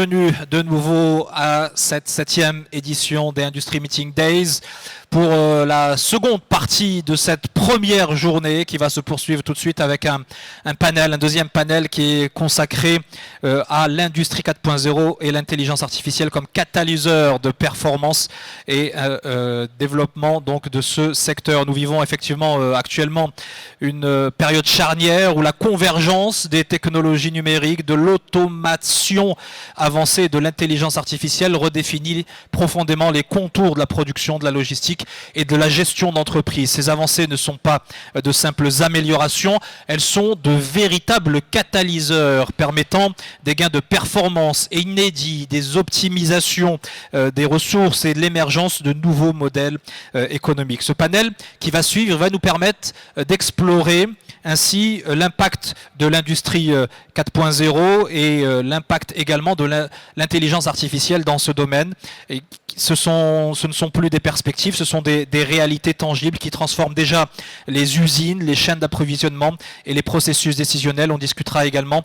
bienvenue de nouveau à cette 7e édition des Industry Meeting Days pour la seconde partie de cette première journée qui va se poursuivre tout de suite avec un deuxième panel qui est consacré à l'industrie 4.0 et l'intelligence artificielle comme catalyseur de performance et développement donc de ce secteur. Nous vivons effectivement actuellement une période charnière où la convergence des technologies numériques, de l'automation avancée de l'intelligence artificielle redéfinit profondément les contours de la production, de la logistique et de la gestion d'entreprise. Ces avancées ne sont pas de simples améliorations, elles sont de véritables catalyseurs permettant des gains de performance inédits, des optimisations des ressources et de l'émergence de nouveaux modèles économiques. Ce panel qui va suivre va nous permettre d'explorer ainsi l'impact de l'industrie 4.0 et l'impact également de l'intelligence artificielle dans ce domaine. Et ce ne sont plus des perspectives, ce sont des réalités tangibles qui transforment déjà les usines, les chaînes d'approvisionnement et les processus décisionnels. On discutera également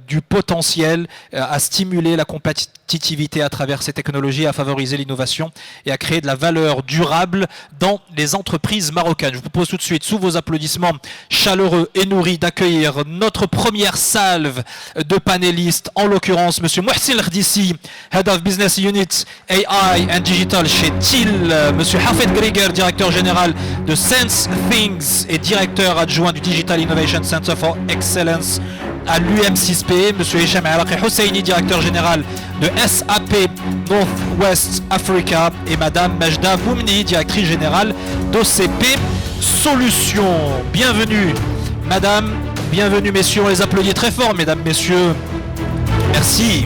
du potentiel à stimuler la compétitivité à travers ces technologies, à favoriser l'innovation et à créer de la valeur durable dans les entreprises marocaines. Je vous propose tout de suite, sous vos applaudissements chaleureux et nourris, d'accueillir notre première salve de panélistes, en l'occurrence Monsieur Mohsin Rdissi, Head of Business Unit AI and Digital chez TIL, Monsieur Hafed Grieger, directeur général de Sense Things et directeur adjoint du Digital Innovation Center for Excellence à l'UM6P, Monsieur Hicham Alaqi Husseini, directeur général de SAP Northwest Africa, et Madame Majda Boumni, directrice générale d'OCP Solutions. Bienvenue Madame, bienvenue messieurs, on les applaudit très fort mesdames, messieurs. Merci.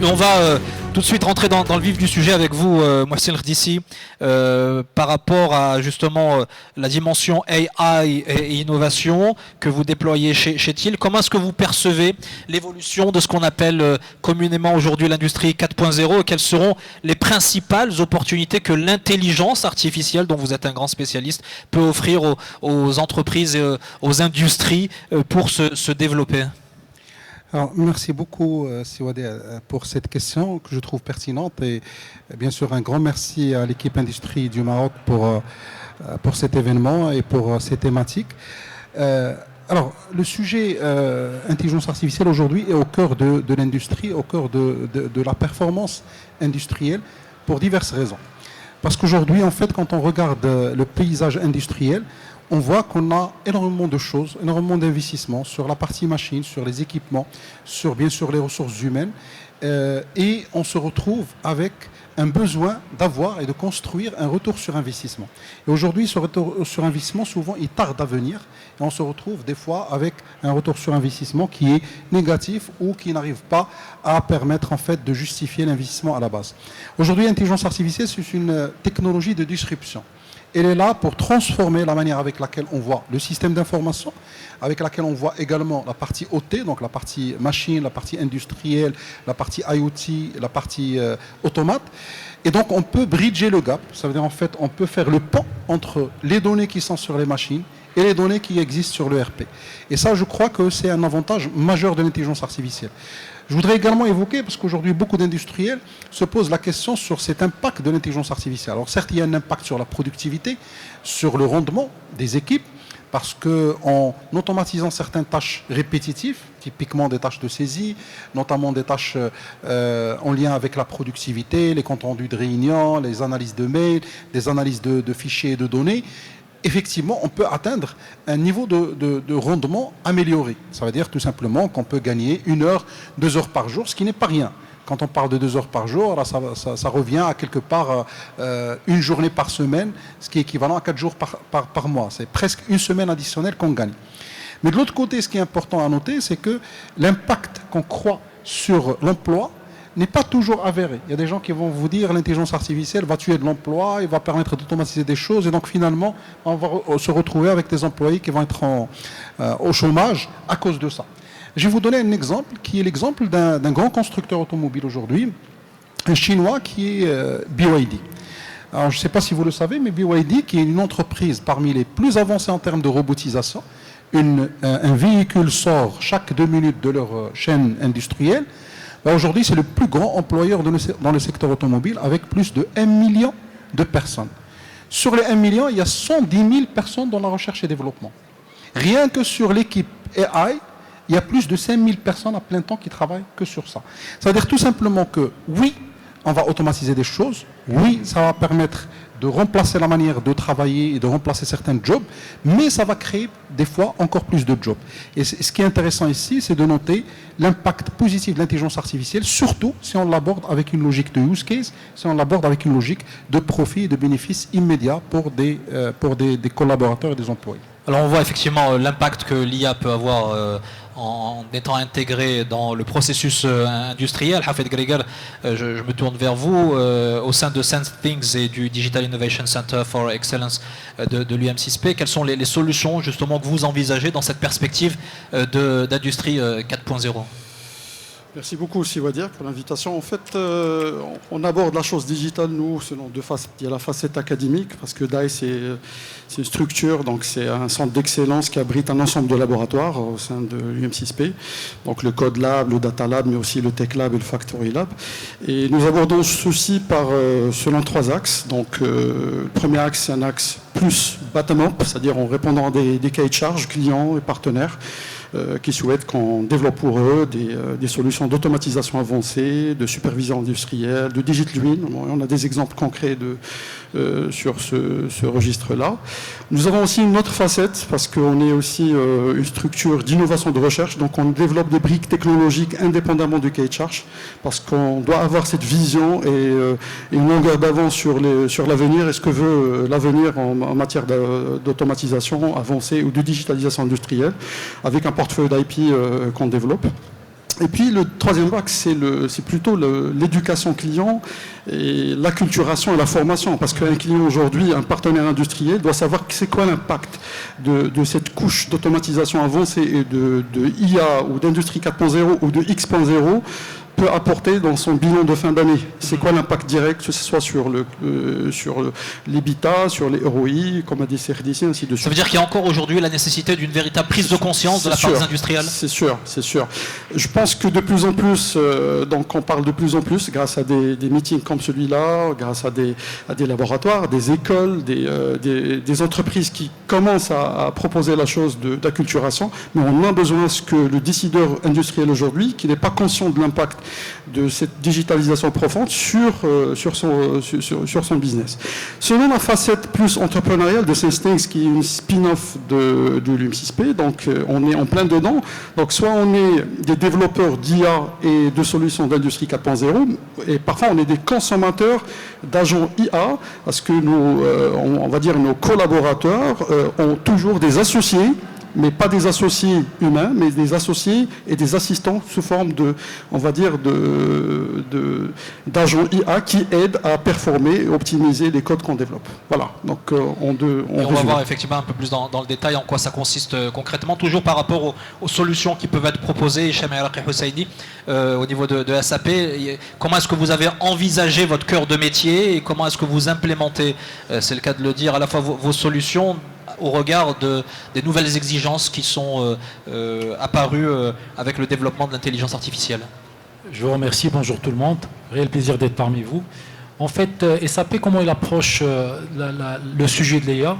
Et on va tout de suite rentrer dans le vif du sujet avec vous, Mohsin Rdissi, par rapport à justement la dimension AI et innovation que vous déployez chez TIL. Comment est-ce que vous percevez l'évolution de ce qu'on appelle communément aujourd'hui l'industrie 4.0 et quelles seront les principales opportunités que l'intelligence artificielle, dont vous êtes un grand spécialiste, peut offrir aux entreprises et aux industries pour se développer? Alors, merci beaucoup, Siwade, pour cette question que je trouve pertinente et bien sûr un grand merci à l'équipe industrie du Maroc pour cet événement et pour ces thématiques. Alors, le sujet intelligence artificielle aujourd'hui est au cœur de l'industrie, au cœur de la performance industrielle pour diverses raisons. Parce qu'aujourd'hui, en fait, quand on regarde le paysage industriel, on voit qu'on a énormément de choses, énormément d'investissements sur la partie machine, sur les équipements, sur bien sûr les ressources humaines. Et on se retrouve avec un besoin d'avoir et de construire un retour sur investissement. Et aujourd'hui, ce retour sur investissement, souvent, il tarde à venir. Et on se retrouve des fois avec un retour sur investissement qui est négatif ou qui n'arrive pas à permettre en fait de justifier l'investissement à la base. Aujourd'hui, l'intelligence artificielle, c'est une technologie de disruption. Elle est là pour transformer la manière avec laquelle on voit le système d'information, avec laquelle on voit également la partie OT, donc la partie machine, la partie industrielle, la partie IoT, la partie automate. Et donc on peut bridger le gap, ça veut dire en fait on peut faire le pont entre les données qui sont sur les machines et les données qui existent sur le RP. Et ça, je crois que c'est un avantage majeur de l'intelligence artificielle. Je voudrais également évoquer, parce qu'aujourd'hui, beaucoup d'industriels se posent la question sur cet impact de l'intelligence artificielle. Alors certes, il y a un impact sur la productivité, sur le rendement des équipes, parce qu'en automatisant certaines tâches répétitives, typiquement des tâches de saisie, notamment des tâches en lien avec la productivité, les comptes rendus de réunion, les analyses de mails, des analyses de fichiers et de données, effectivement, on peut atteindre un niveau de rendement amélioré. Ça veut dire tout simplement qu'on peut gagner 1 heure, 2 heures par jour, ce qui n'est pas rien. Quand on parle de 2 heures par jour, là, ça revient à quelque part 1 journée par semaine, ce qui est équivalent à 4 jours par mois. C'est presque 1 semaine additionnelle qu'on gagne. Mais de l'autre côté, ce qui est important à noter, c'est que l'impact qu'on croit sur l'emploi n'est pas toujours avéré. Il y a des gens qui vont vous dire l'intelligence artificielle va tuer de l'emploi, il va permettre d'automatiser des choses et donc finalement on va se retrouver avec des employés qui vont être au chômage à cause de ça. Je vais vous donner un exemple qui est l'exemple d'un grand constructeur automobile aujourd'hui, un chinois qui est BYD. Alors je ne sais pas si vous le savez, mais BYD qui est une entreprise parmi les plus avancées en termes de robotisation, un véhicule sort chaque 2 minutes de leur chaîne industrielle, aujourd'hui c'est le plus grand employeur dans le secteur automobile avec plus de 1 million de personnes. Sur les 1 million, il y a 110 000 personnes dans la recherche et développement. Rien que sur l'équipe AI, il y a plus de 5 000 personnes à plein temps qui travaillent que sur ça. Ça veut dire tout simplement que oui, on va automatiser des choses, oui, ça va permettre de remplacer la manière de travailler et de remplacer certains jobs, mais ça va créer des fois encore plus de jobs. Et ce qui est intéressant ici, c'est de noter l'impact positif de l'intelligence artificielle, surtout si on l'aborde avec une logique de use case, si on l'aborde avec une logique de profit et de bénéfices immédiats pour des collaborateurs et des employés. Alors on voit effectivement l'impact que l'IA peut avoir en étant intégré dans le processus industriel. Hafed Greger, je me tourne vers vous, au sein de SenseThings et du Digital Innovation Center for Excellence de l'UM6P. Quelles sont les solutions justement que vous envisagez dans cette perspective d'industrie 4.0 ? Merci beaucoup aussi Wadir pour l'invitation. En fait, on aborde la chose digitale, nous, selon deux facettes. Il y a la facette académique, parce que DAI, c'est une structure, donc c'est un centre d'excellence qui abrite un ensemble de laboratoires au sein de l'UM6P. Donc le Code Lab, le Data Lab, mais aussi le Tech Lab et le Factory Lab. Et nous abordons ceci selon 3 axes. Donc le premier axe, c'est un axe plus bottom-up, c'est-à-dire en répondant à des cahiers de charges clients et partenaires qui souhaitent qu'on développe pour eux des solutions d'automatisation avancée, de supervision industrielle, de digital twin. On a des exemples concrets sur ce registre-là. Nous avons aussi une autre facette, parce qu'on est aussi une structure d'innovation de recherche, donc on développe des briques technologiques indépendamment du cahier de charge, parce qu'on doit avoir cette vision et une longueur d'avance sur l'avenir et ce que veut l'avenir en matière d'automatisation avancée ou de digitalisation industrielle, avec un portefeuille d'IP qu'on développe. Et puis le troisième axe, c'est plutôt l'éducation client et l'acculturation et la formation. Parce qu'un client aujourd'hui, un partenaire industriel, doit savoir c'est quoi l'impact de cette couche d'automatisation avancée et de IA ou d'industrie 4.0 ou de X.0 peut apporter dans son bilan de fin d'année. C'est quoi l'impact direct, que ce soit sur l'EBITDA, sur les ROI, comme a dit CRDC, ainsi de suite. Ça veut dire qu'il y a encore aujourd'hui la nécessité d'une véritable prise de conscience de la part des industriels ? C'est sûr, c'est sûr. Je pense que de plus en plus, donc on parle de plus en plus, grâce à des meetings comme celui-là, grâce à des laboratoires, des écoles, des entreprises qui commencent à proposer la chose d'acculturation, mais on a besoin que le décideur industriel aujourd'hui, qui n'est pas conscient de l'impact de cette digitalisation profonde sur son business. Selon la facette plus entrepreneuriale de SenseThings, qui est une spin-off de l'UM6P, donc on est en plein dedans. Donc soit on est des développeurs d'IA et de solutions d'industrie 4.0, et parfois on est des consommateurs d'agents IA, parce que on va dire nos collaborateurs ont toujours des associés, mais pas des associés humains, mais des associés et des assistants sous forme d'agents IA qui aident à performer et optimiser les codes qu'on développe. Voilà. Donc on va voir effectivement un peu plus dans le détail en quoi ça consiste concrètement, toujours par rapport aux solutions qui peuvent être proposées. Hicham El Housseini, au niveau de SAP, comment est-ce que vous avez envisagé votre cœur de métier et comment est-ce que vous implémentez, c'est le cas de le dire, à la fois vos solutions au regard des nouvelles exigences qui sont apparues avec le développement de l'intelligence artificielle. Je vous remercie, bonjour tout le monde, réel plaisir d'être parmi vous. En fait, SAP, comment il approche le sujet de l'IA,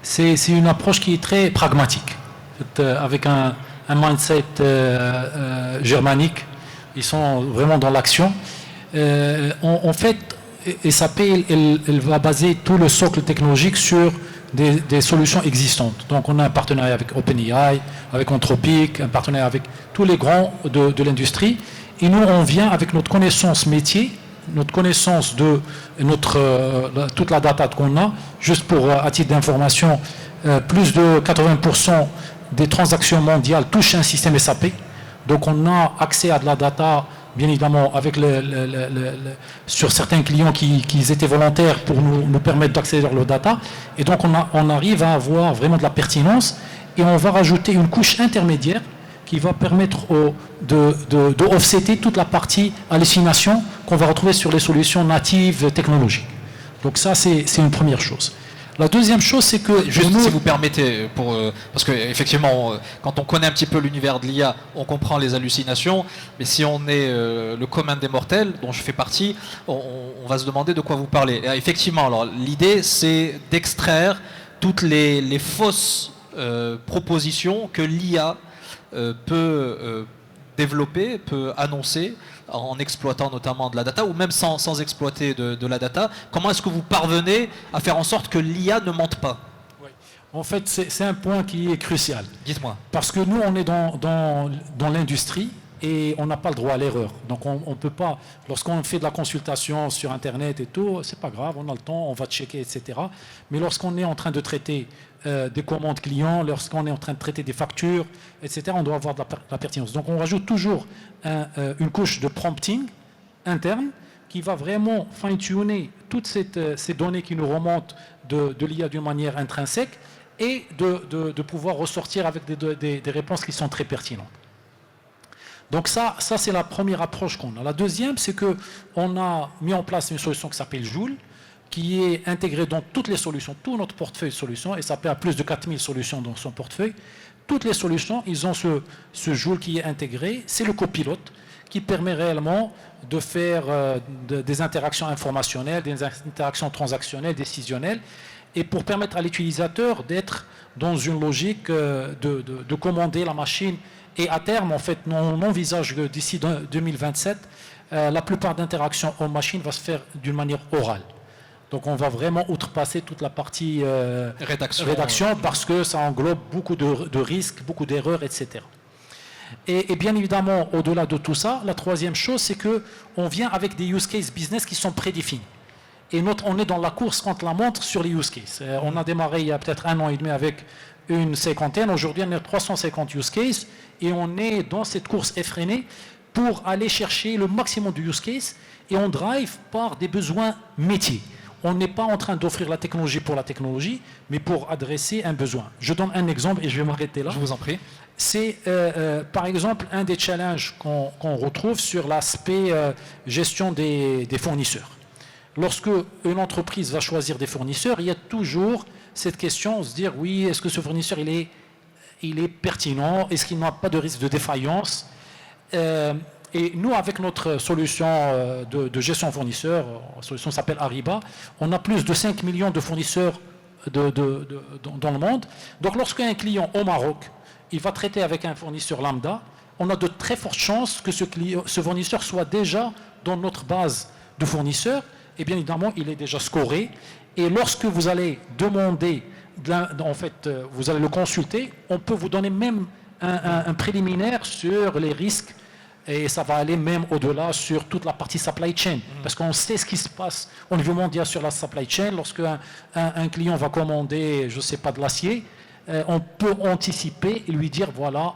c'est une approche qui est très pragmatique, en fait, avec un mindset germanique. Ils sont vraiment dans l'action. En fait, SAP, elle va baser tout le socle technologique sur des solutions existantes. Donc on a un partenariat avec OpenAI, avec Anthropic, un partenariat avec tous les grands de l'industrie. Et nous, on vient avec notre connaissance métier, notre connaissance de toute la data qu'on a, juste pour, à titre d'information, plus de 80% des transactions mondiales touchent un système SAP. Donc on a accès à de la data, bien évidemment, avec sur certains clients qui étaient volontaires pour nous permettre d'accéder à leur data. Et donc on arrive à avoir vraiment de la pertinence et on va rajouter une couche intermédiaire qui va permettre de offsetter toute la partie hallucination qu'on va retrouver sur les solutions natives technologiques. Donc ça, c'est une première chose. La deuxième chose, c'est que... Juste si vous permettez, parce qu'effectivement, quand on connaît un petit peu l'univers de l'IA, on comprend les hallucinations, mais si on est le commun des mortels, dont je fais partie, on va se demander de quoi vous parlez. Et effectivement, alors l'idée, c'est d'extraire toutes les fausses propositions que l'IA peut développer, peut annoncer, en exploitant notamment de la data, ou même sans exploiter de la data. Comment est-ce que vous parvenez à faire en sorte que l'IA ne mente pas? Oui. En fait, c'est un point qui est crucial. Dites-moi. Parce que nous, on est dans l'industrie et on n'a pas le droit à l'erreur. Donc, on ne peut pas, lorsqu'on fait de la consultation sur Internet et tout, c'est pas grave, on a le temps, on va checker, etc. Mais lorsqu'on est en train de traiter des commandes clients, lorsqu'on est en train de traiter des factures, etc., on doit avoir de la pertinence. Donc, on rajoute toujours une couche de prompting interne qui va vraiment fine-tuner toutes ces données qui nous remontent de l'IA d'une manière intrinsèque et de pouvoir ressortir avec des réponses qui sont très pertinentes. Donc ça c'est la première approche qu'on a. La deuxième, c'est qu'on a mis en place une solution qui s'appelle Joule, qui est intégrée dans toutes les solutions, tout notre portefeuille de solutions, et ça fait à plus de 4000 solutions dans son portefeuille. Toutes les solutions, ils ont ce Joule qui est intégré, c'est le copilote, qui permet réellement de faire des interactions informationnelles, des interactions transactionnelles, décisionnelles, et pour permettre à l'utilisateur d'être dans une logique de commander la machine. Et à terme, en fait, on envisage que d'ici 2027, la plupart d'interactions en machine va se faire d'une manière orale. Donc on va vraiment outrepasser toute la partie rédaction parce que ça englobe beaucoup de risques, beaucoup d'erreurs, etc. Et bien évidemment, au-delà de tout ça, la troisième chose, c'est qu'on vient avec des use cases business qui sont prédéfinis. Et on est dans la course contre la montre sur les use cases. On a démarré il y a peut-être 1 an et demi avec une cinquantaine. Aujourd'hui, on est à 350 use cases et on est dans cette course effrénée pour aller chercher le maximum de use cases et on drive par des besoins métiers. On n'est pas en train d'offrir la technologie pour la technologie, mais pour adresser un besoin. Je donne un exemple et je vais m'arrêter là. Je vous en prie. C'est par exemple un des challenges qu'on retrouve sur l'aspect gestion des fournisseurs. Lorsque une entreprise va choisir des fournisseurs, il y a toujours cette question, se dire oui, est-ce que ce fournisseur il est pertinent, est-ce qu'il n'a pas de risque de défaillance et nous, avec notre solution de gestion fournisseur, la solution s'appelle Ariba, on a plus de 5 millions de fournisseurs dans le monde. Donc lorsqu'un client au Maroc, il va traiter avec un fournisseur lambda, on a de très fortes chances que ce fournisseur soit déjà dans notre base de fournisseurs, et bien évidemment, il est déjà scoré. Et lorsque vous allez demander, en fait, vous allez le consulter, on peut vous donner même un préliminaire sur les risques, et ça va aller même au-delà sur toute la partie supply chain, parce qu'on sait ce qui se passe au niveau mondial sur la supply chain. Lorsque un client va commander, je ne sais pas, de l'acier, on peut anticiper et lui dire, voilà,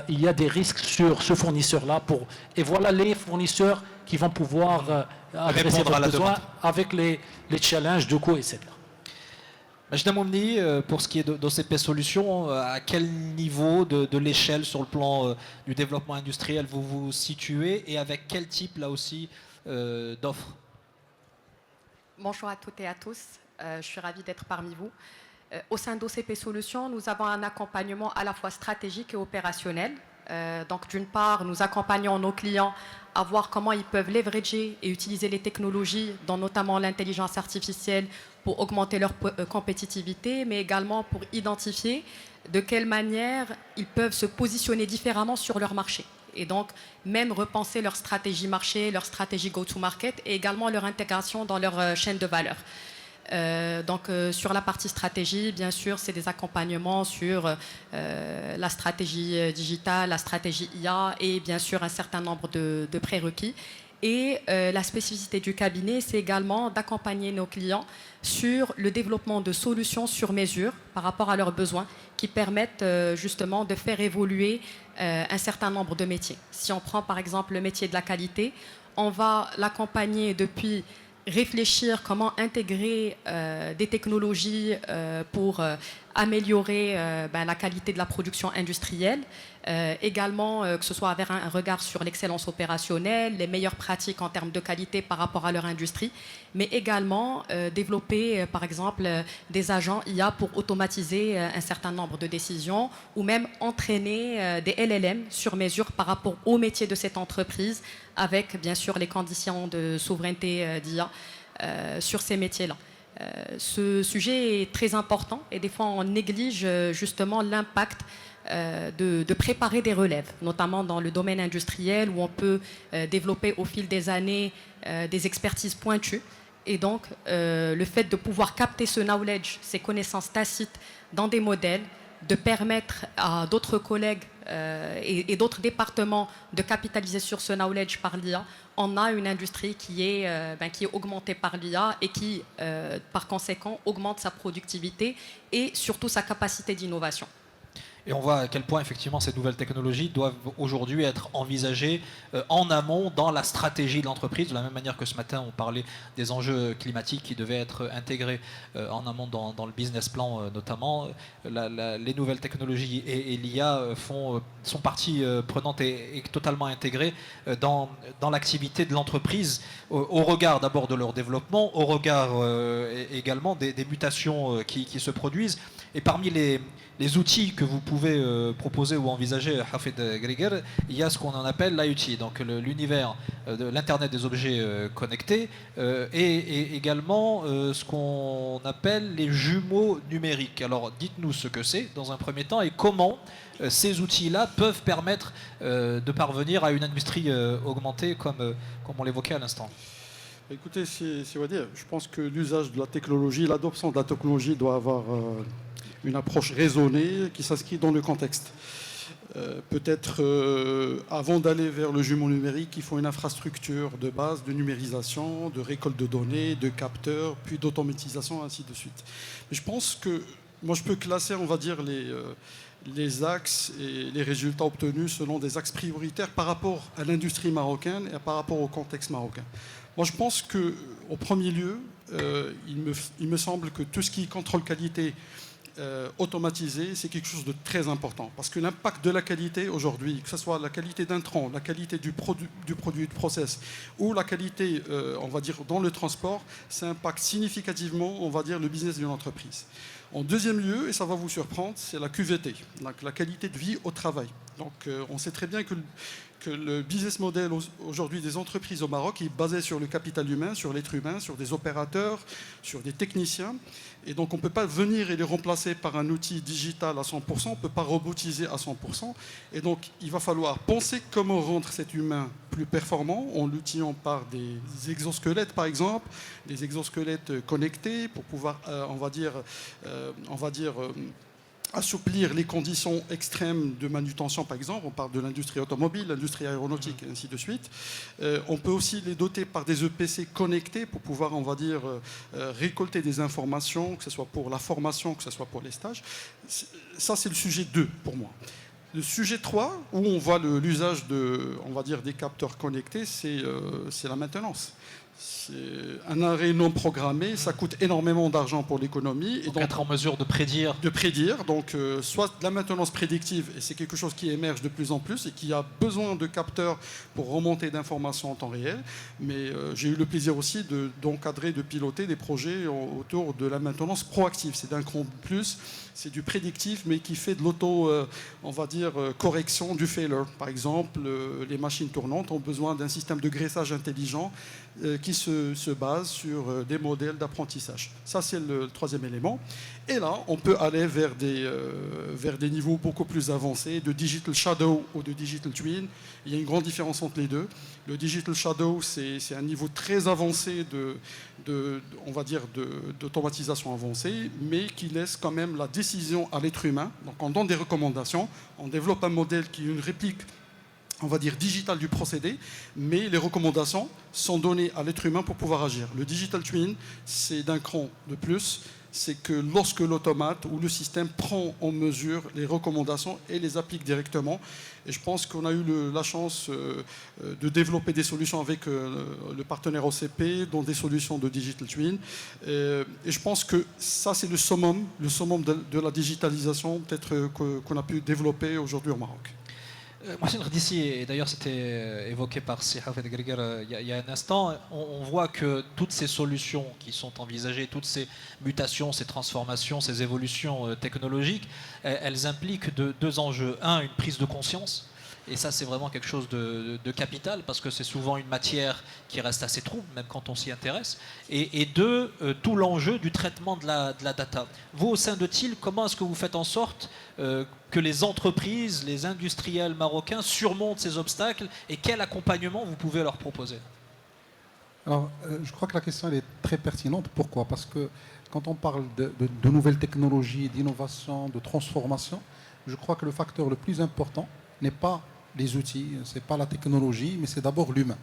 il y a des risques sur ce fournisseur-là, et voilà les fournisseurs qui vont pouvoir adresser vos besoins avec les challenges de coûts, etc. Majda Momni, pour ce qui est d'OCP Solutions, à quel niveau de l'échelle sur le plan du développement industriel vous vous situez et avec quel type, là aussi, d'offres? Bonjour à toutes et à tous, je suis ravie d'être parmi vous. Au sein d'OCP Solutions, nous avons un accompagnement à la fois stratégique et opérationnel. Donc d'une part, nous accompagnons nos clients à voir comment ils peuvent leverager et utiliser les technologies, dont notamment l'intelligence artificielle, pour augmenter leur compétitivité, mais également pour identifier de quelle manière ils peuvent se positionner différemment sur leur marché. Et donc, même repenser leur stratégie marché, leur stratégie go-to-market et également leur intégration dans leur chaîne de valeur. Sur la partie stratégie, bien sûr, c'est des accompagnements sur la stratégie digitale, la stratégie IA et bien sûr un certain nombre de prérequis. Et la spécificité du cabinet, c'est également d'accompagner nos clients sur le développement de solutions sur mesure par rapport à leurs besoins qui permettent justement de faire évoluer un certain nombre de métiers. Si on prend par exemple le métier de la qualité, on va l'accompagner depuis réfléchir comment intégrer des technologies pour améliorer la qualité de la production industrielle, également que ce soit avec un regard sur l'excellence opérationnelle, les meilleures pratiques en termes de qualité par rapport à leur industrie, mais également développer par exemple des agents IA pour automatiser un certain nombre de décisions ou même entraîner des LLM sur mesure par rapport au métier de cette entreprise avec bien sûr les conditions de souveraineté d'IA sur ces métiers-là. Ce sujet est très important et des fois on néglige justement l'impact de préparer des relèves, notamment dans le domaine industriel où on peut développer au fil des années des expertises pointues. Et donc, le fait de pouvoir capter ce knowledge, ces connaissances tacites dans des modèles, de permettre à d'autres collègues et d'autres départements de capitaliser sur ce knowledge par l'IA, on a une industrie qui est augmentée par l'IA et qui, par conséquent, augmente sa productivité et surtout sa capacité d'innovation. Et on voit à quel point effectivement ces nouvelles technologies doivent aujourd'hui être envisagées en amont dans la stratégie de l'entreprise, de la même manière que ce matin on parlait des enjeux climatiques qui devaient être intégrés en amont dans le business plan notamment. Les nouvelles technologies et l'IA sont partie prenante et totalement intégrées dans l'activité de l'entreprise au regard d'abord de leur développement, au regard également des mutations qui se produisent. Et parmi les outils que vous pouvez proposer ou envisager, Hafid Greger, il y a ce qu'on en appelle l'IoT, donc l'univers de l'Internet des objets connectés, et également ce qu'on appelle les jumeaux numériques. Alors dites-nous ce que c'est dans un premier temps et comment ces outils-là peuvent permettre de parvenir à une industrie augmentée comme on l'évoquait à l'instant. Écoutez, je pense que l'usage de la technologie, l'adoption de la technologie doit avoir une approche raisonnée qui s'inscrit dans le contexte. Peut-être avant d'aller vers le jumeau numérique, il faut une infrastructure de base de numérisation, de récolte de données, de capteurs, puis d'automatisation, ainsi de suite. Mais je pense que moi je peux classer, on va dire, les axes et les résultats obtenus selon des axes prioritaires par rapport à l'industrie marocaine et par rapport au contexte marocain. Moi je pense qu'au premier lieu, il me semble que tout ce qui est contrôle qualité automatisé, c'est quelque chose de très important. Parce que l'impact de la qualité aujourd'hui, que ce soit la qualité d'intrant, la qualité du produit de process ou la qualité, on va dire, dans le transport, ça impacte significativement, on va dire, le business d'une entreprise. En deuxième lieu, et ça va vous surprendre, c'est la QVT, donc la qualité de vie au travail. Donc on sait très bien que le business model aujourd'hui des entreprises au Maroc est basé sur le capital humain, sur l'être humain, sur des opérateurs, sur des techniciens. Et donc on ne peut pas venir et les remplacer par un outil digital à 100%, on ne peut pas robotiser à 100%. Et donc il va falloir penser comment rendre cet humain plus performant en l'outillant par des exosquelettes par exemple, des exosquelettes connectés pour pouvoir, on va dire assouplir les conditions extrêmes de manutention, par exemple. On parle de l'industrie automobile, l'industrie aéronautique, et ainsi de suite. On peut aussi les doter par des EPC connectés pour pouvoir, on va dire, récolter des informations, que ce soit pour la formation, que ce soit pour les stages. Ça, c'est le sujet 2 pour moi. Le sujet 3, où on voit l'usage on va dire, des capteurs connectés, c'est la maintenance. C'est un arrêt non programmé, ça coûte énormément d'argent pour l'économie. Donc être en mesure de prédire. Donc soit de la maintenance prédictive, et c'est quelque chose qui émerge de plus en plus et qui a besoin de capteurs pour remonter d'informations en temps réel. Mais j'ai eu le plaisir aussi d'encadrer, de piloter des projets autour de la maintenance proactive. C'est d'un cran plus, c'est du prédictif, mais qui fait de l'auto, on va dire, correction du failure. Par exemple, les machines tournantes ont besoin d'un système de graissage intelligent qui se base sur des modèles d'apprentissage. Ça, c'est le troisième élément. Et là, on peut aller vers des niveaux beaucoup plus avancés de digital shadow ou de digital twin. Il y a une grande différence entre les deux. Le digital shadow, c'est un niveau très avancé on va dire, d'automatisation avancée, mais qui laisse quand même la décision à l'être humain. Donc, on donne des recommandations, on développe un modèle qui est une réplique, on va dire, digital du procédé, mais les recommandations sont données à l'être humain pour pouvoir agir. Le digital twin, c'est d'un cran de plus. c'est que lorsque l'automate ou le système prend en mesure les recommandations et les applique directement. Et je pense qu'on a eu la chance de développer des solutions avec le partenaire OCP, dont des solutions de Digital Twin. Et je pense que ça, c'est le summum de la digitalisation peut-être qu'on a pu développer aujourd'hui au Maroc. Mohsin Rdissi, et d'ailleurs c'était évoqué par Hafed Greger il y a un instant, on voit que toutes ces solutions qui sont envisagées, toutes ces mutations, ces transformations, ces évolutions technologiques, elles impliquent deux enjeux. Un, une prise de conscience. Et ça, c'est vraiment quelque chose de capital, parce que c'est souvent une matière qui reste assez trouble, même quand on s'y intéresse. Et deux, tout l'enjeu du traitement de la data. Vous, au sein de TIL, comment est-ce que vous faites en sorte que les entreprises, les industriels marocains surmontent ces obstacles, et quel accompagnement vous pouvez leur proposer? Alors, je crois que la question elle est très pertinente. Pourquoi? Parce que quand on parle de nouvelles technologies, d'innovation, de transformation, je crois que le facteur le plus important n'est pas les outils, ce n'est pas la technologie, mais c'est d'abord l'humain.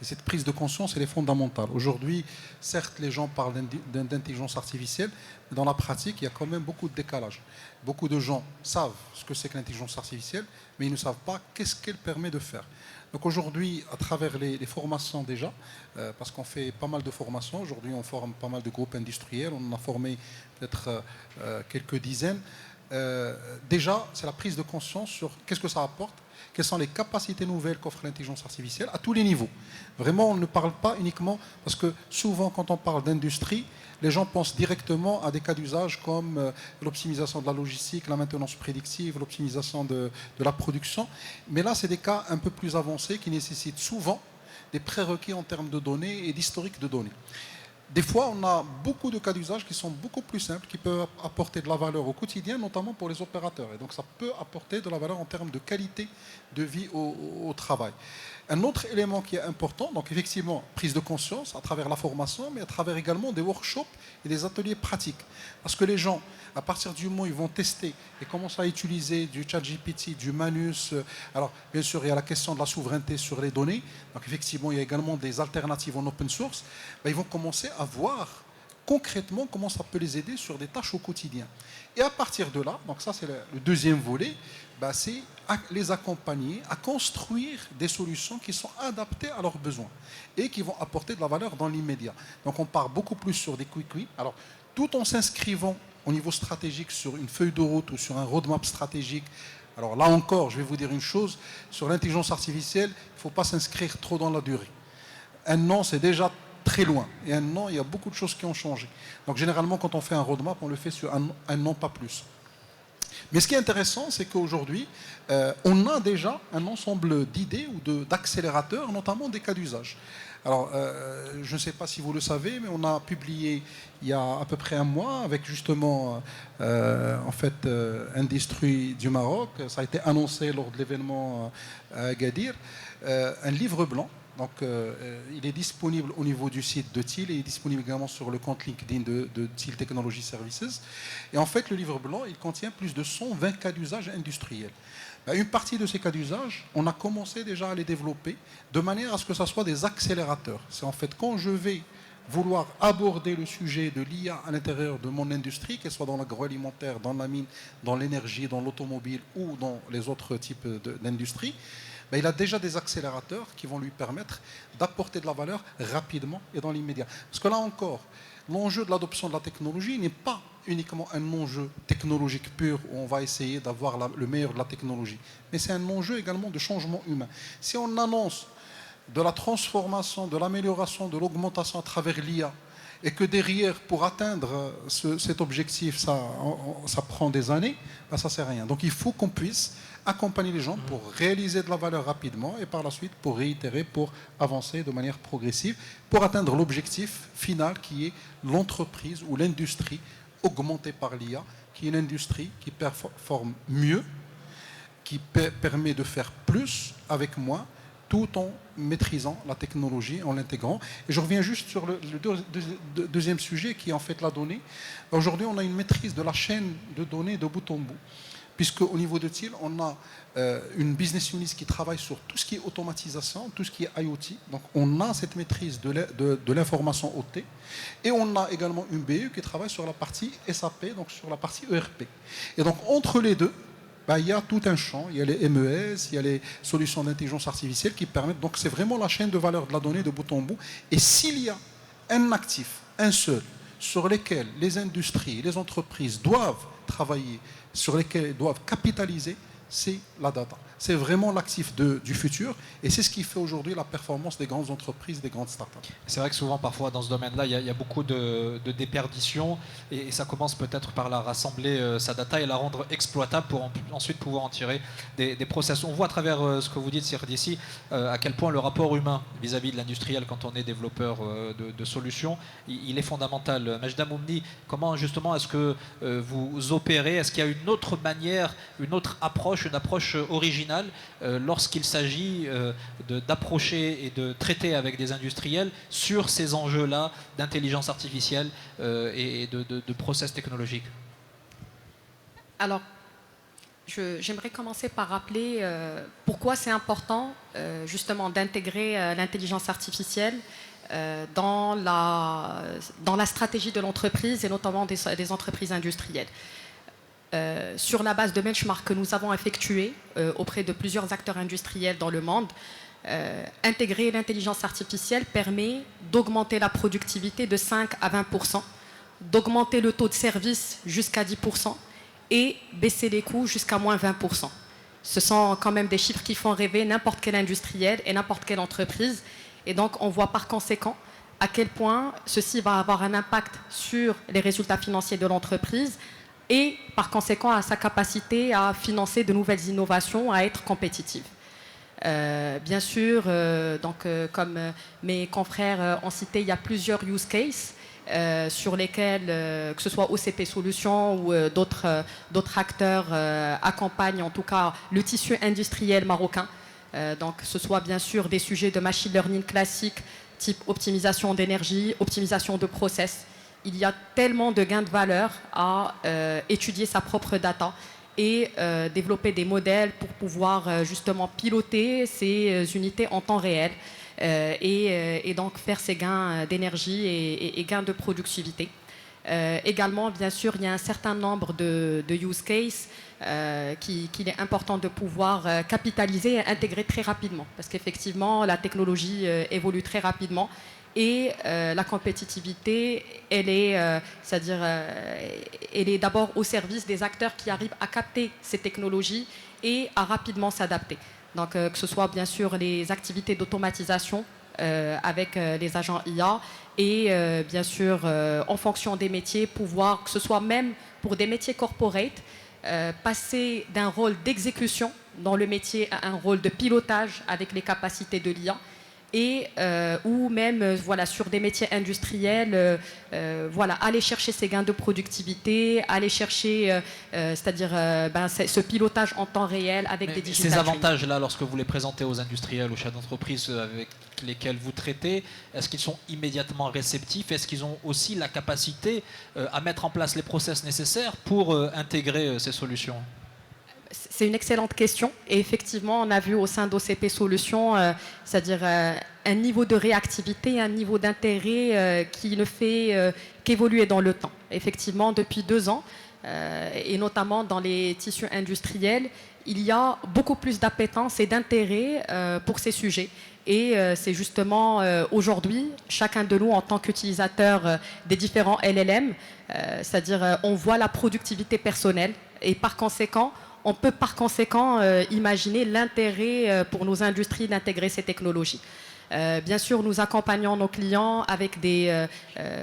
Et cette prise de conscience, elle est fondamentale. Aujourd'hui, certes, les gens parlent d'intelligence artificielle, mais dans la pratique, il y a quand même beaucoup de décalage. Beaucoup de gens savent ce que c'est que l'intelligence artificielle, mais ils ne savent pas qu'est-ce qu'elle permet de faire. Donc aujourd'hui, à travers les formations déjà, parce qu'on fait pas mal de formations, aujourd'hui on forme pas mal de groupes industriels, on en a formé peut-être quelques dizaines. Déjà, c'est la prise de conscience sur qu'est-ce que ça apporte, quelles sont les capacités nouvelles qu'offre l'intelligence artificielle à tous les niveaux. Vraiment, on ne parle pas uniquement, parce que souvent quand on parle d'industrie, les gens pensent directement à des cas d'usage comme l'optimisation de la logistique, la maintenance prédictive, l'optimisation de la production. Mais là, c'est des cas un peu plus avancés qui nécessitent souvent des prérequis en termes de données et d'historique de données. Des fois, on a beaucoup de cas d'usage qui sont beaucoup plus simples, qui peuvent apporter de la valeur au quotidien, notamment pour les opérateurs. Et donc, ça peut apporter de la valeur en termes de qualité de vie au travail. Un autre élément qui est important, donc effectivement, prise de conscience à travers la formation, mais à travers également des workshops et des ateliers pratiques. Parce que les gens, à partir du moment où ils vont tester et commencer à utiliser du ChatGPT, du Manus, alors bien sûr, il y a la question de la souveraineté sur les données, donc effectivement, il y a également des alternatives en open source, ben, ils vont commencer à voir concrètement comment ça peut les aider sur des tâches au quotidien. Et à partir de là, donc ça c'est le deuxième volet, ben c'est les accompagner à construire des solutions qui sont adaptées à leurs besoins et qui vont apporter de la valeur dans l'immédiat. Donc on part beaucoup plus sur des quick wins. Alors tout en s'inscrivant au niveau stratégique sur une feuille de route ou sur un roadmap stratégique. Alors là encore, je vais vous dire une chose, sur l'intelligence artificielle, il ne faut pas s'inscrire trop dans la durée. Un an, c'est déjà très loin. Et un an, il y a beaucoup de choses qui ont changé. Donc généralement, quand on fait un roadmap, on le fait sur un an, pas plus. Mais ce qui est intéressant, c'est qu'aujourd'hui, on a déjà un ensemble d'idées ou d'accélérateurs, notamment des cas d'usage. Alors, je ne sais pas si vous le savez, mais on a publié il y a à peu près un mois, avec justement, en fait, Industrie du Maroc, ça a été annoncé lors de l'événement à Agadir, un livre blanc. Donc, il est disponible au niveau du site de TIL et il est disponible également sur le compte LinkedIn de TIL Technology Services. Et en fait, le livre blanc, il contient plus de 120 cas d'usage industriels. Une partie de ces cas d'usage, on a commencé déjà à les développer de manière à ce que ce soit des accélérateurs. C'est en fait quand je vais vouloir aborder le sujet de l'IA à l'intérieur de mon industrie, qu'elle soit dans l'agroalimentaire, dans la mine, dans l'énergie, dans l'automobile ou dans les autres types d'industries, il a déjà des accélérateurs qui vont lui permettre d'apporter de la valeur rapidement et dans l'immédiat. Parce que là encore, l'enjeu de l'adoption de la technologie n'est pas uniquement un enjeu technologique pur où on va essayer d'avoir le meilleur de la technologie, mais c'est un enjeu également de changement humain. Si on annonce de la transformation, de l'amélioration, de l'augmentation à travers l'IA, et que derrière, pour atteindre cet objectif, ça prend des années, ça ne sert à rien. Donc il faut qu'on puisse accompagner les gens pour réaliser de la valeur rapidement et par la suite pour réitérer, pour avancer de manière progressive, pour atteindre l'objectif final qui est l'entreprise ou l'industrie augmentée par l'IA, qui est une industrie qui performe mieux, qui permet de faire plus avec moins, tout en maîtrisant la technologie, en l'intégrant. Et je reviens juste sur le deuxième sujet qui est en fait la donnée. Aujourd'hui, on a une maîtrise de la chaîne de données de bout en bout. puisque au niveau de TIL, on a une business unit qui travaille sur tout ce qui est automatisation, tout ce qui est IoT. Donc on a cette maîtrise de l'information OT. Et on a également une BU qui travaille sur la partie SAP, donc sur la partie ERP. Et donc entre les deux, il y a tout un champ, il y a les MES, il y a les solutions d'intelligence artificielle qui permettent, donc c'est vraiment la chaîne de valeur de la donnée de bout en bout. Et s'il y a un actif, un seul, sur lesquels les industries, les entreprises doivent travailler, sur lesquels elles doivent capitaliser, c'est la data. C'est vraiment l'actif du futur et c'est ce qui fait aujourd'hui la performance des grandes entreprises, des grandes startups. C'est vrai que souvent, parfois, dans ce domaine-là, il y a beaucoup de déperditions et ça commence peut-être par la rassembler, sa data et la rendre exploitable pour ensuite pouvoir en tirer des process. On voit à travers ce que vous dites, Sirdissi, à quel point le rapport humain vis-à-vis de l'industriel quand on est développeur de solutions, il est fondamental. Majda Moumni, comment justement est-ce que vous opérez? Est-ce qu'il y a une autre manière, une autre approche, une approche originale lorsqu'il s'agit d'approcher et de traiter avec des industriels sur ces enjeux-là d'intelligence artificielle et de process technologiques? Alors, j'aimerais commencer par rappeler pourquoi c'est important justement d'intégrer l'intelligence artificielle dans la stratégie de l'entreprise et notamment des entreprises industrielles. Sur la base de benchmarks que nous avons effectués auprès de plusieurs acteurs industriels dans le monde, intégrer l'intelligence artificielle permet d'augmenter la productivité de 5 à 20%, d'augmenter le taux de service jusqu'à 10% et baisser les coûts jusqu'à moins 20%. Ce sont quand même des chiffres qui font rêver n'importe quel industriel et n'importe quelle entreprise. Et donc on voit par conséquent à quel point ceci va avoir un impact sur les résultats financiers de l'entreprise et par conséquent à sa capacité à financer de nouvelles innovations, à être compétitive. Bien sûr, comme mes confrères ont cité, il y a plusieurs use cases sur lesquels, que ce soit OCP Solutions ou d'autres acteurs accompagnent en tout cas le tissu industriel marocain. Donc, que ce soit bien sûr des sujets de machine learning classique, type optimisation d'énergie, optimisation de process. Il y a tellement de gains de valeur à étudier sa propre data et développer des modèles pour pouvoir justement piloter ces unités en temps réel et donc faire ces gains d'énergie et gains de productivité. Également, bien sûr, il y a un certain nombre de use cases qu'il est important de pouvoir capitaliser et intégrer très rapidement parce qu'effectivement, la technologie évolue très rapidement. Et la compétitivité, elle est d'abord au service des acteurs qui arrivent à capter ces technologies et à rapidement s'adapter. Donc que ce soit bien sûr les activités d'automatisation avec les agents IA et bien sûr en fonction des métiers, pouvoir, que ce soit même pour des métiers corporate, passer d'un rôle d'exécution dans le métier à un rôle de pilotage avec les capacités de l'IA. Et ou même voilà, sur des métiers industriels, voilà, aller chercher ces gains de productivité, aller chercher ce pilotage en temps réel avec des digital. Ces avantages-là, lorsque vous les présentez aux industriels, aux chefs d'entreprise avec lesquels vous traitez, est-ce qu'ils sont immédiatement réceptifs? Est-ce qu'ils ont aussi la capacité à mettre en place les process nécessaires pour intégrer ces solutions? C'est une excellente question et effectivement on a vu au sein d'OCP Solutions, c'est-à-dire un niveau de réactivité, un niveau d'intérêt qui ne fait qu'évoluer dans le temps. Effectivement, depuis 2 ans et notamment dans les tissus industriels, il y a beaucoup plus d'appétence et d'intérêt pour ces sujets. Et c'est justement aujourd'hui, chacun de nous en tant qu'utilisateur des différents LLM, c'est-à-dire on voit la productivité personnelle et par conséquent, on peut par conséquent imaginer l'intérêt pour nos industries d'intégrer ces technologies. Bien sûr, nous accompagnons nos clients avec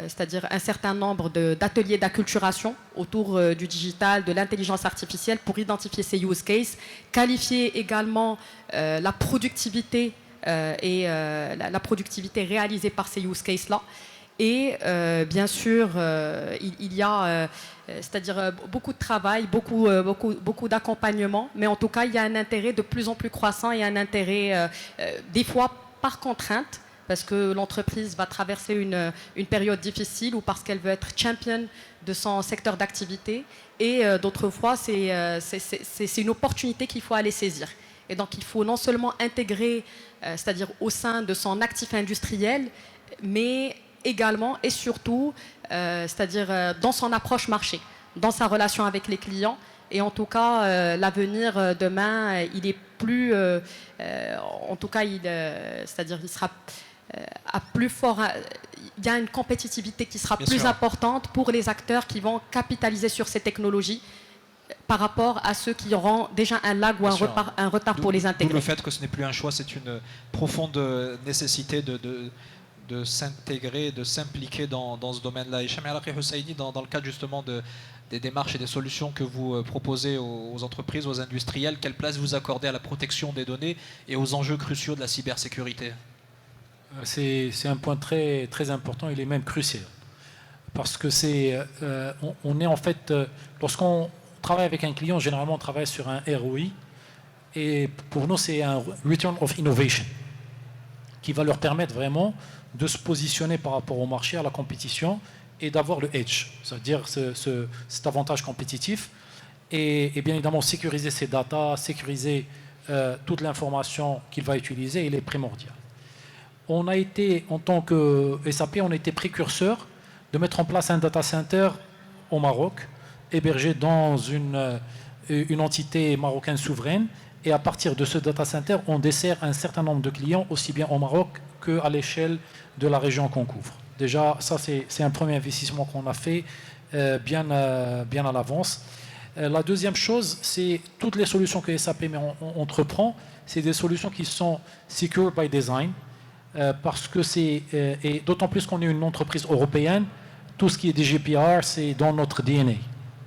c'est-à-dire un certain nombre d'ateliers d'acculturation autour du digital, de l'intelligence artificielle pour identifier ces use cases, qualifier également la productivité et la productivité réalisée par ces use cases-là. Et bien sûr, il y a c'est-à-dire beaucoup de travail, beaucoup d'accompagnement, mais en tout cas, il y a un intérêt de plus en plus croissant et un intérêt, des fois par contrainte, parce que l'entreprise va traverser une période difficile ou parce qu'elle veut être championne de son secteur d'activité. Et d'autres fois, c'est une opportunité qu'il faut aller saisir. Et donc, il faut non seulement intégrer, c'est-à-dire au sein de son actif industriel, mais également et surtout, c'est-à-dire dans son approche marché, dans sa relation avec les clients. Et en tout cas, l'avenir demain, il est plus, en tout cas, c'est-à-dire il sera à plus fort. Il y a une compétitivité qui sera plus importante pour les acteurs qui vont capitaliser sur ces technologies par rapport à ceux qui auront déjà un lag ou un retard pour les intégrer. Le fait que ce n'est plus un choix, c'est une profonde nécessité de s'intégrer, de s'impliquer dans ce domaine-là. Et Chami Alaqi Husseini, dans le cadre justement des démarches et des solutions que vous proposez aux entreprises, aux industriels, quelle place vous accordez à la protection des données et aux enjeux cruciaux de la cybersécurité? C'est un point très, très important, il est même crucial. Parce que on est en fait, lorsqu'on travaille avec un client, généralement on travaille sur un ROI, et pour nous c'est un Return of Innovation, qui va leur permettre vraiment de se positionner par rapport au marché, à la compétition, et d'avoir le edge, c'est-à-dire cet avantage compétitif, et bien évidemment sécuriser ses data, sécuriser toute l'information qu'il va utiliser, il est primordial. On a été, en tant que SAP, on a été précurseur de mettre en place un data center au Maroc, hébergé dans une entité marocaine souveraine, et à partir de ce data center, on dessert un certain nombre de clients, aussi bien au Maroc qu'à l'échelle de la région qu'on couvre. Déjà, ça c'est un premier investissement qu'on a fait bien à l'avance. La deuxième chose, c'est toutes les solutions que SAP entreprend, c'est des solutions qui sont secure by design, parce que et d'autant plus qu'on est une entreprise européenne, tout ce qui est DGPR, c'est dans notre DNA.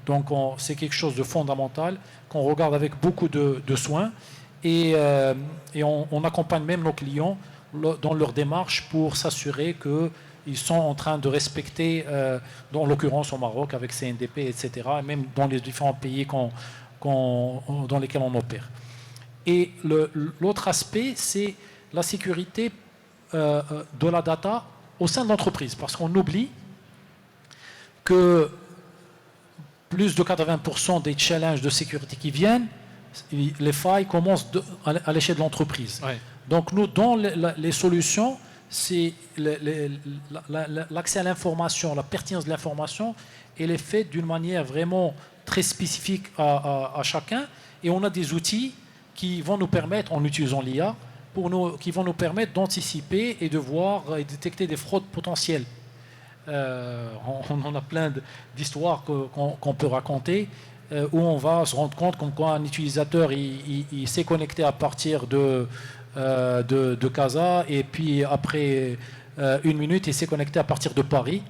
Donc c'est quelque chose de fondamental qu'on regarde avec beaucoup de soin, et on accompagne même nos clients dans leur démarche pour s'assurer qu'ils sont en train de respecter, dans l'occurrence au Maroc avec CNDP, etc., et même dans les différents pays dans lesquels on opère. Et l'autre aspect, c'est la sécurité de la data au sein de l'entreprise, parce qu'on oublie que plus de 80% des challenges de sécurité qui viennent, les failles commencent à l'échelle de l'entreprise. Ouais. Donc nous, dans les solutions, c'est l'accès à l'information, la pertinence de l'information, elle est faite d'une manière vraiment très spécifique à chacun, et on a des outils qui vont nous permettre, en utilisant l'IA, qui vont nous permettre d'anticiper et de voir et détecter des fraudes potentielles. On en a plein d'histoires qu'on peut raconter, où on va se rendre compte comme quoi un utilisateur il s'est connecté à partir de Casa, et puis après une minute il s'est connecté à partir de Paris.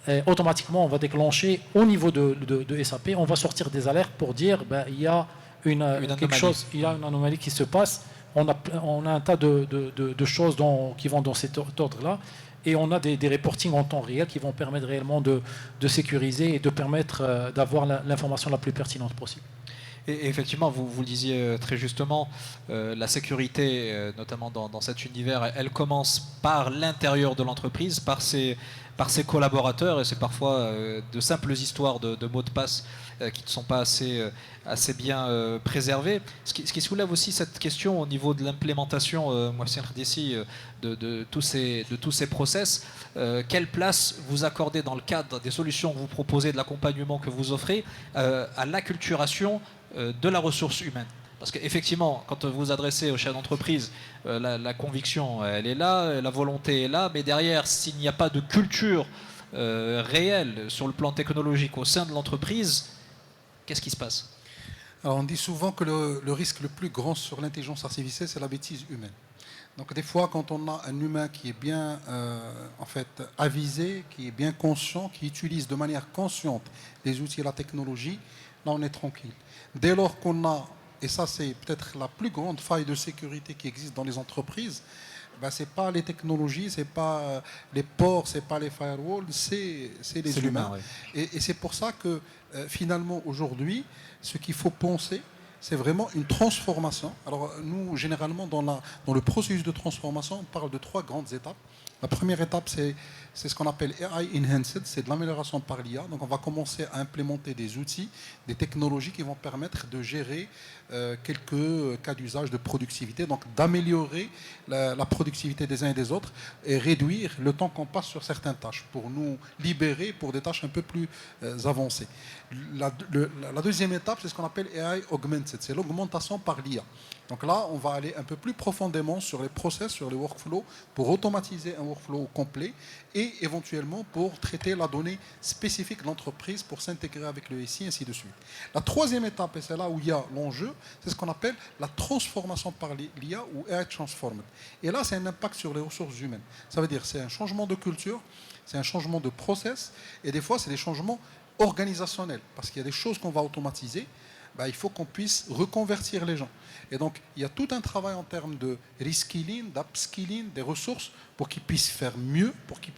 Et automatiquement on va déclencher au niveau de SAP, on va sortir des alertes pour dire il y a il y a une anomalie qui se passe. On a un tas de choses qui vont dans cet ordre-là, et on a des reportings en temps réel qui vont permettre réellement de sécuriser et de permettre d'avoir l'information la plus pertinente possible. Et effectivement, vous le disiez très justement, la sécurité, notamment dans cet univers, elle commence par l'intérieur de l'entreprise, par ses collaborateurs, et c'est parfois de simples histoires de mots de passe qui ne sont pas assez bien préservés. Ce qui soulève aussi cette question au niveau de l'implémentation, Mohsin Khardissi, de tous ces process. Quelle place vous accordez dans le cadre des solutions que vous proposez, de l'accompagnement que vous offrez, à l'acculturation de la ressource humaine? Parce qu'effectivement, quand vous vous adressez aux chefs d'entreprise, la conviction, elle est là, la volonté est là, mais derrière, s'il n'y a pas de culture réelle sur le plan technologique au sein de l'entreprise, qu'est-ce qui se passe? Alors, on dit souvent que le risque le plus grand sur l'intelligence artificielle, c'est la bêtise humaine. Donc des fois, quand on a un humain qui est bien avisé, qui est bien conscient, qui utilise de manière consciente les outils et la technologie, là on est tranquille. Dès lors qu'on a, et ça c'est peut-être la plus grande faille de sécurité qui existe dans les entreprises, ce n'est pas les technologies, ce n'est pas les ports, ce n'est pas les firewalls, c'est les humains. Ouais. Et c'est pour ça que finalement aujourd'hui, ce qu'il faut penser, c'est vraiment une transformation. Alors nous, généralement, dans le processus de transformation, on parle de 3 grandes étapes. La première étape, c'est ce qu'on appelle AI Enhanced, c'est de l'amélioration par l'IA. Donc on va commencer à implémenter des outils, des technologies qui vont permettre de gérer quelques cas d'usage de productivité, donc d'améliorer la productivité des uns et des autres et réduire le temps qu'on passe sur certaines tâches pour nous libérer pour des tâches un peu plus avancées. La deuxième étape, c'est ce qu'on appelle AI Augmented, c'est l'augmentation par l'IA. Donc là, on va aller un peu plus profondément sur les process, sur les workflows, pour automatiser un workflow complet et éventuellement pour traiter la donnée spécifique de l'entreprise pour s'intégrer avec le SI, ainsi de suite. La troisième étape, et c'est là où il y a l'enjeu, c'est ce qu'on appelle la transformation par l'IA ou AI Transformed. Et là, c'est un impact sur les ressources humaines. Ça veut dire c'est un changement de culture, c'est un changement de process, et des fois, c'est des changements organisationnels, parce qu'il y a des choses qu'on va automatiser, il faut qu'on puisse reconvertir les gens. Et donc, il y a tout un travail en termes de reskilling, d'upskilling des ressources pour qu'ils puissent faire mieux, pour qu'ils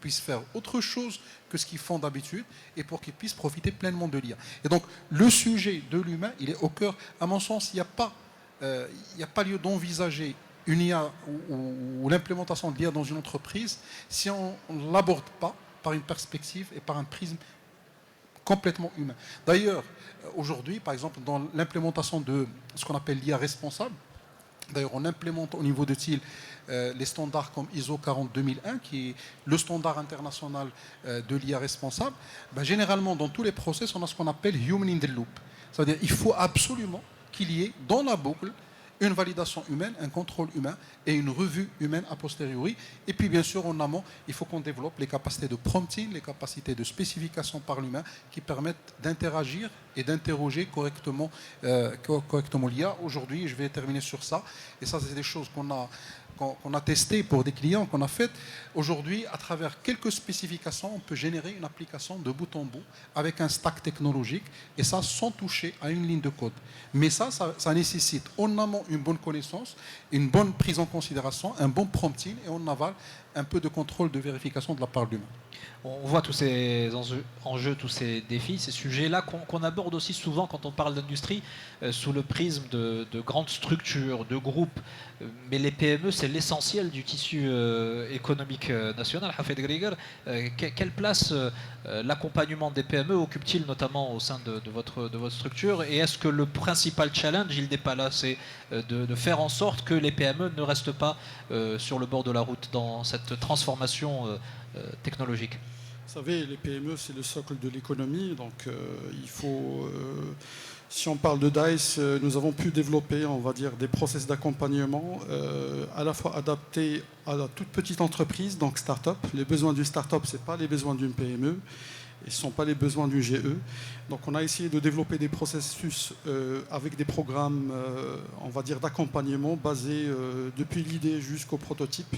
puissent faire autre chose que ce qu'ils font d'habitude et pour qu'ils puissent profiter pleinement de l'IA. Et donc, le sujet de l'humain, il est au cœur. À mon sens, il n'y a pas lieu d'envisager une IA ou l'implémentation de l'IA dans une entreprise si on ne l'aborde pas par une perspective et par un prisme complètement humain. D'ailleurs, aujourd'hui, par exemple, dans l'implémentation de ce qu'on appelle l'IA responsable, d'ailleurs, on implémente au niveau de TIL les standards comme ISO 42001, qui est le standard international de l'IA responsable. Généralement, dans tous les process, on a ce qu'on appelle human in the loop. C'est-à-dire qu'il faut absolument qu'il y ait dans la boucle une validation humaine, un contrôle humain et une revue humaine a posteriori. Et puis, bien sûr, en amont, il faut qu'on développe les capacités de prompting, les capacités de spécification par l'humain qui permettent d'interagir et d'interroger correctement l'IA. Aujourd'hui, je vais terminer sur ça. Et ça, c'est des choses qu'on a testées pour des clients, qu'on a faites. Aujourd'hui, à travers quelques spécifications, on peut générer une application de bout en bout avec un stack technologique et ça sans toucher à une ligne de code. Mais ça nécessite en amont une bonne connaissance, une bonne prise en considération, un bon prompting et en aval un peu de contrôle de vérification de la part de l'humain. On voit tous ces enjeux, tous ces défis, ces sujets-là qu'on aborde aussi souvent quand on parle d'industrie sous le prisme de grandes structures, de groupes. Mais les PME, c'est l'essentiel du tissu économique national. Hafed Grieger, quelle place l'accompagnement des PME occupe-t-il notamment au sein de votre structure? Et est-ce que le principal challenge, il n'est pas là, c'est de faire en sorte que les PME ne restent pas sur le bord de la route dans cette transformation technologique? Vous savez, les PME, c'est le socle de l'économie. Donc, il faut, si on parle de DICE, nous avons pu développer, on va dire, des process d'accompagnement à la fois adaptés à la toute petite entreprise, donc start-up. Les besoins d'une start-up, ce n'est pas les besoins d'une PME. Et ce ne sont pas les besoins du GE. Donc on a essayé de développer des processus avec des programmes, on va dire, d'accompagnement basés depuis l'idée jusqu'au prototype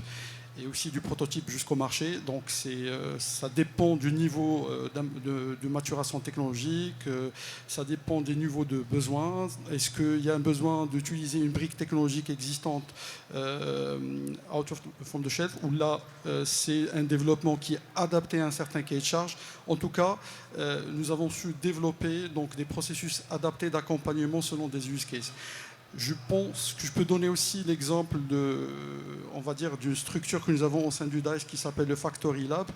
et aussi du prototype jusqu'au marché. Donc ça dépend du niveau de maturation technologique, ça dépend des niveaux de besoins. Est-ce qu'il y a un besoin d'utiliser une brique technologique existante out from the shelf, ou là c'est un développement qui est adapté à un certain cahier de charge. En tout cas, nous avons su développer donc des processus adaptés d'accompagnement selon des use cases. Je pense que je peux donner aussi l'exemple on va dire, d'une structure que nous avons au sein du DICE qui s'appelle le Factory Lab.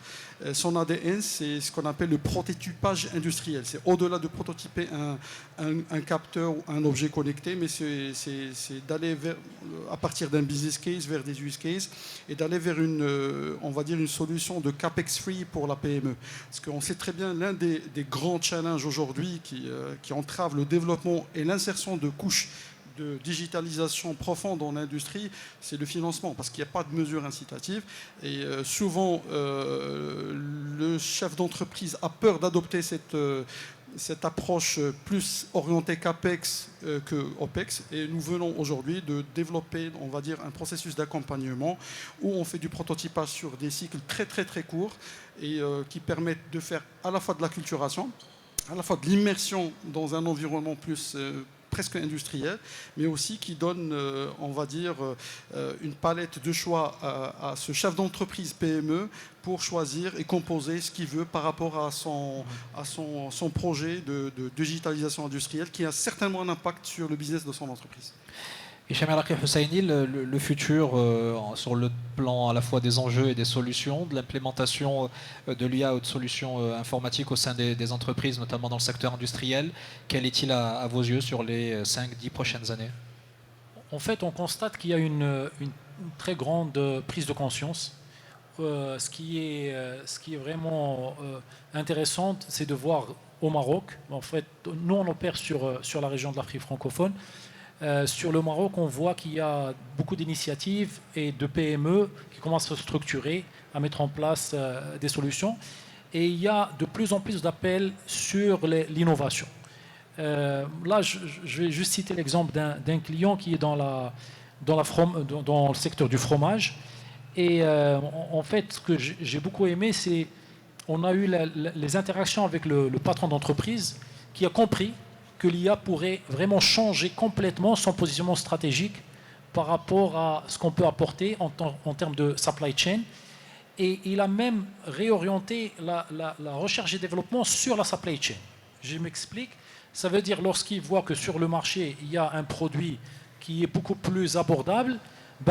Son ADN, c'est ce qu'on appelle le prototypage industriel. C'est au-delà de prototyper un capteur ou un objet connecté, mais c'est d'aller à partir d'un business case vers des use cases et d'aller vers on va dire, une solution de CAPEX free pour la PME. Parce qu'on sait très bien, l'un des grands challenges aujourd'hui qui entrave le développement et l'insertion de couches de digitalisation profonde en industrie, c'est le financement, parce qu'il n'y a pas de mesures incitatives. Et souvent, le chef d'entreprise a peur d'adopter cette approche plus orientée CAPEX que OPEX. Et nous venons aujourd'hui de développer, on va dire, un processus d'accompagnement où on fait du prototypage sur des cycles très très très courts et qui permettent de faire à la fois de l'acculturation, à la fois de l'immersion dans un environnement plus presque industrielle, mais aussi qui donne, on va dire, une palette de choix à ce chef d'entreprise PME pour choisir et composer ce qu'il veut par rapport à son projet de digitalisation industrielle qui a certainement un impact sur le business de son entreprise. Hicham El-Raqi Husseini, le futur sur le plan à la fois des enjeux et des solutions, de l'implémentation de l'IA ou de solutions informatiques au sein des entreprises, notamment dans le secteur industriel, quel est-il à vos yeux sur les 5-10 prochaines années? En fait, on constate qu'il y a une très grande prise de conscience. Ce qui est vraiment intéressant, c'est de voir au Maroc, en fait, nous on opère sur la région de l'Afrique francophone. Sur le Maroc, on voit qu'il y a beaucoup d'initiatives et de PME qui commencent à se structurer, à mettre en place des solutions. Et il y a de plus en plus d'appels sur l'innovation. Là, je vais juste citer l'exemple d'un client qui est dans le secteur du fromage. Et en fait, ce que j'ai beaucoup aimé, c'est qu'on a eu les interactions avec le patron d'entreprise qui a compris que l'IA pourrait vraiment changer complètement son positionnement stratégique par rapport à ce qu'on peut apporter en termes de supply chain. Et il a même réorienté la recherche et développement sur la supply chain. Je m'explique. Ça veut dire lorsqu'il voit que sur le marché, il y a un produit qui est beaucoup plus abordable,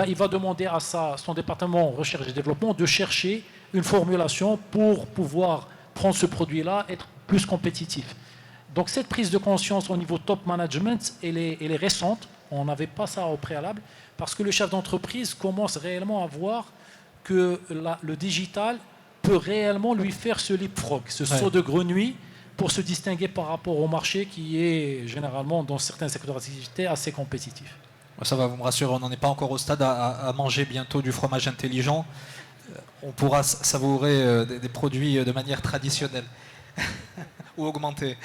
il va demander à son département recherche et développement de chercher une formulation pour pouvoir prendre ce produit-là, être plus compétitif. Donc cette prise de conscience au niveau top management, elle est récente. On n'avait pas ça au préalable parce que le chef d'entreprise commence réellement à voir que le digital peut réellement lui faire ce leapfrog, ce saut de grenouille pour se distinguer par rapport au marché qui est généralement dans certains secteurs d'activité assez compétitif. Ça va, vous me rassurez, on n'en est pas encore au stade à manger bientôt du fromage intelligent. On pourra savourer des produits de manière traditionnelle. Ou augmenter.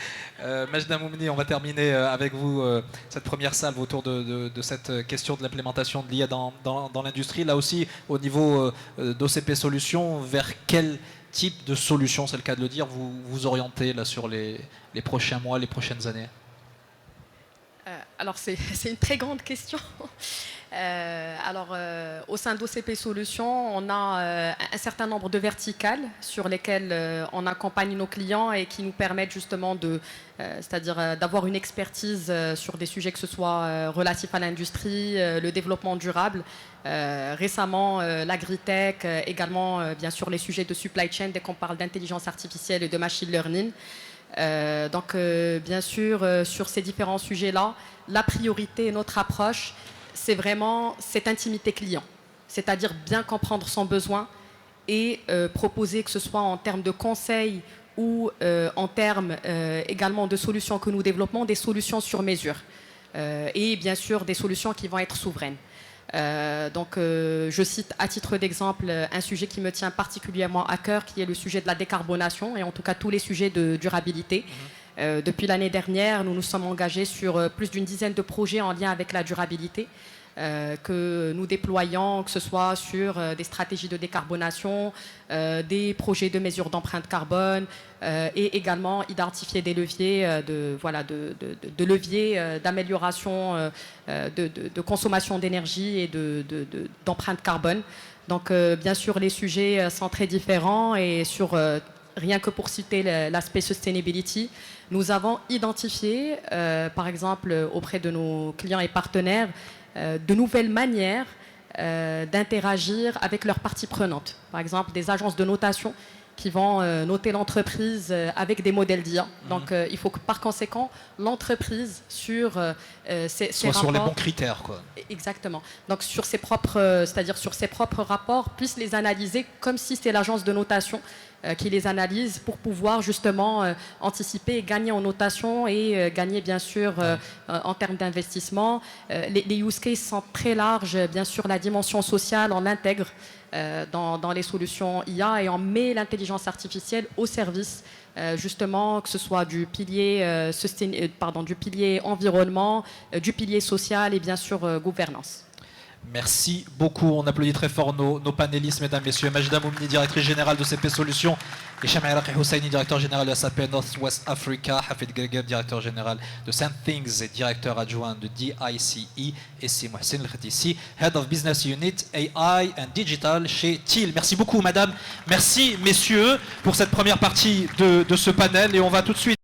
Majda Moumni, on va terminer avec vous cette première salve autour de cette question de l'implémentation de l'IA dans l'industrie. Là aussi, au niveau d'OCP Solutions, vers quel type de solution, c'est le cas de le dire, vous orientez là, sur les prochains mois, les prochaines années? Alors c'est une très grande question. Au sein d'OCP Solutions, on a un certain nombre de verticales sur lesquelles on accompagne nos clients et qui nous permettent justement d'avoir une expertise sur des sujets que ce soit relatifs à l'industrie, le développement durable, récemment l'agritech, également bien sûr les sujets de supply chain dès qu'on parle d'intelligence artificielle et de machine learning. Bien sûr, sur ces différents sujets-là, la priorité et notre approche, c'est vraiment cette intimité client, c'est-à-dire bien comprendre son besoin et proposer, que ce soit en termes de conseils ou en termes également de solutions que nous développons, des solutions sur mesure et bien sûr des solutions qui vont être souveraines. Je cite à titre d'exemple un sujet qui me tient particulièrement à cœur, qui est le sujet de la décarbonation et en tout cas tous les sujets de durabilité. Depuis l'année dernière, nous nous sommes engagés sur plus d'une dizaine de projets en lien avec la durabilité que nous déployons, que ce soit sur des stratégies de décarbonation, des projets de mesure d'empreinte carbone et également identifier des leviers d'amélioration de consommation d'énergie et d'empreinte carbone. Donc bien sûr les sujets sont très différents et sur rien que pour citer l'aspect sustainability, nous avons identifié, par exemple, auprès de nos clients et partenaires, de nouvelles manières d'interagir avec leurs parties prenantes. Par exemple, des agences de notation qui vont noter l'entreprise avec des modèles d'IA. Donc, il faut que, par conséquent, l'entreprise sur ses rapports... sur les bons critères, quoi. Exactement. Donc, sur ses propres rapports, puisse les analyser comme si c'était l'agence de notation qui les analyse pour pouvoir justement anticiper et gagner en notation et gagner bien sûr en termes d'investissement. Les use cases sont très larges, bien sûr la dimension sociale, on l'intègre dans les solutions IA et on met l'intelligence artificielle au service justement que ce soit du pilier, du pilier environnement, du pilier social et bien sûr gouvernance. Merci beaucoup. On applaudit très fort nos panélistes, mesdames, messieurs. Majda Moumni, directrice générale de CP Solutions. Et Shama Iraqi Husseini, directeur général de SAP Northwest Africa. Hafid Greger, directeur général de Things et directeur adjoint de DICE. Et c'est Mohsin El-Khatissi, Head of Business Unit AI and Digital chez TIL. Merci beaucoup, madame. Merci, messieurs, pour cette première partie de ce panel. Et on va tout de suite